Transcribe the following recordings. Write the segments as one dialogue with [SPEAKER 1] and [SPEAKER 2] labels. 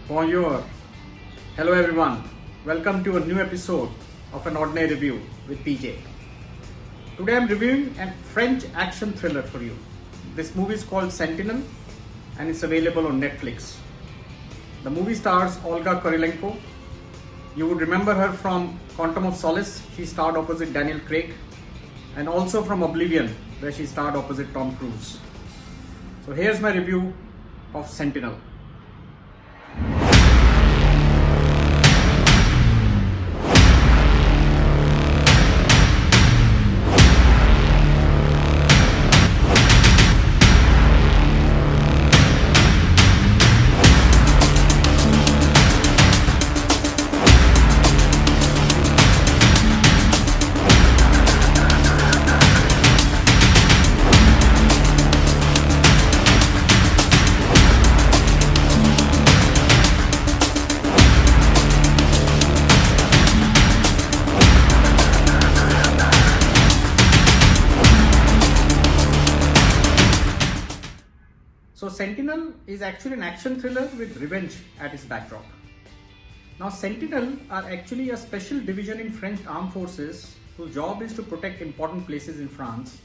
[SPEAKER 1] Bonjour. Hello everyone. Welcome to a new episode of An Ordinary Review with PJ. Today I'm reviewing a French action thriller for you. This movie is called Sentinel and it's available on Netflix. The movie stars Olga Kurylenko. You would remember her from Quantum of Solace. She starred opposite Daniel Craig, and also from Oblivion, where she starred opposite Tom Cruise. So here's my review of Sentinel. So Sentinel is actually an action thriller with revenge at its backdrop. Now Sentinel are actually a special division in French armed forces whose job is to protect important places in France.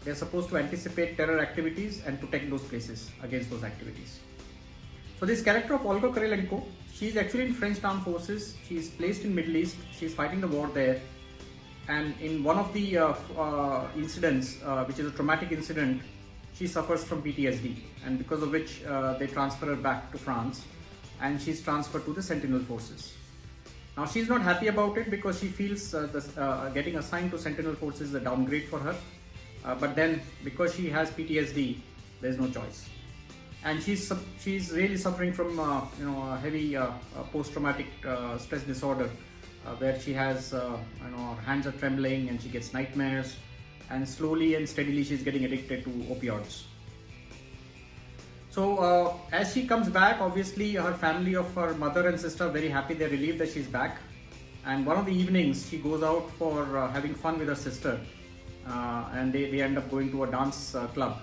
[SPEAKER 1] They are supposed to anticipate terror activities and protect those places against those activities. So this character of Olga Kurylenko, she is actually in French armed forces. She is placed in Middle East. She is fighting the war there. And in one of the incidents, which is a traumatic incident, she suffers from PTSD, and because of which they transfer her back to France, and she's transferred to the Sentinel forces. Now she's not happy about it because she feels getting assigned to Sentinel forces is a downgrade for her. But then because she has PTSD, there's no choice, and she's really suffering from a heavy post-traumatic stress disorder, where she has her hands are trembling and she gets nightmares. And slowly and steadily she's getting addicted to opioids. So as she comes back, obviously her family of her mother and sister are very happy. They're relieved that she's back. And one of the evenings she goes out for having fun with her sister, and they end up going to a dance club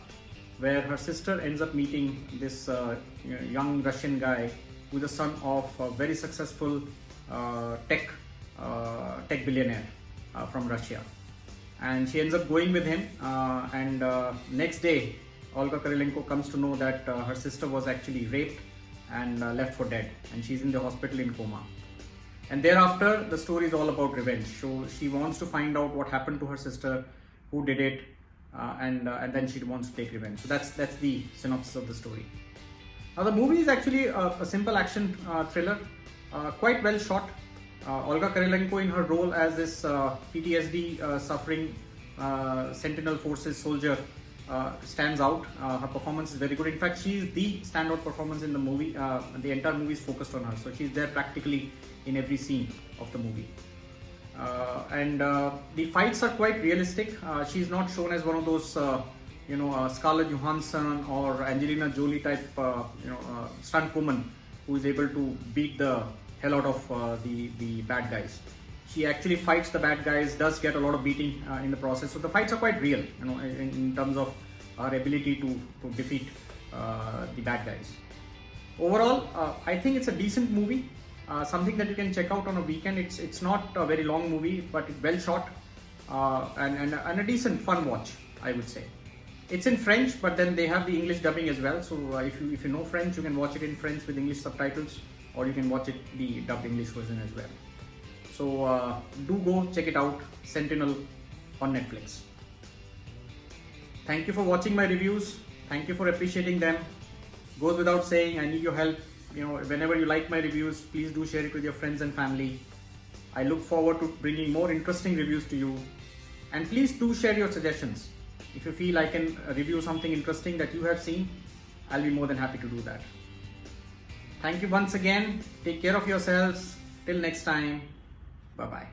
[SPEAKER 1] where her sister ends up meeting this young Russian guy who's the son of a very successful tech billionaire from Russia. And she ends up going with him, and next day Olga Kurylenko comes to know that her sister was actually raped and left for dead, and she's in the hospital in coma. And thereafter the story is all about revenge. So she wants to find out what happened to her sister, who did it, and then she wants to take revenge. So that's the synopsis of the story. Now the movie is actually a simple action thriller, quite well shot. Olga Kurylenko, in her role as this PTSD suffering Sentinel Forces soldier, stands out. Her performance is very good. In fact, she is the standout performance in the movie. The entire movie is focused on her, so she's there practically in every scene of the movie. And the fights are quite realistic. She's not shown as one of those Scarlett Johansson or Angelina Jolie type stunt woman who is able to beat the hell out of the bad guys. She actually fights the bad guys, does get a lot of beating in the process. So the fights are quite real, in terms of our ability to defeat the bad guys. Overall, I think it's a decent movie, something that you can check out on a weekend. It's not a very long movie, but it's well shot, and a decent fun watch, I would say. It's in French, but then they have the English dubbing as well. So if you know French, you can watch it in French with English subtitles, or you can watch it the dubbed English version as well. So do go check it out, Sentinel on Netflix. Thank you for watching my reviews. Thank you for appreciating them. Goes without saying, I need your help. Whenever you like my reviews, please do share it with your friends and family. I look forward to bringing more interesting reviews to you. And please do share your suggestions. If you feel I can review something interesting that you have seen, I'll be more than happy to do that. Thank you once again. Take care of yourselves. Till next time. Bye-bye.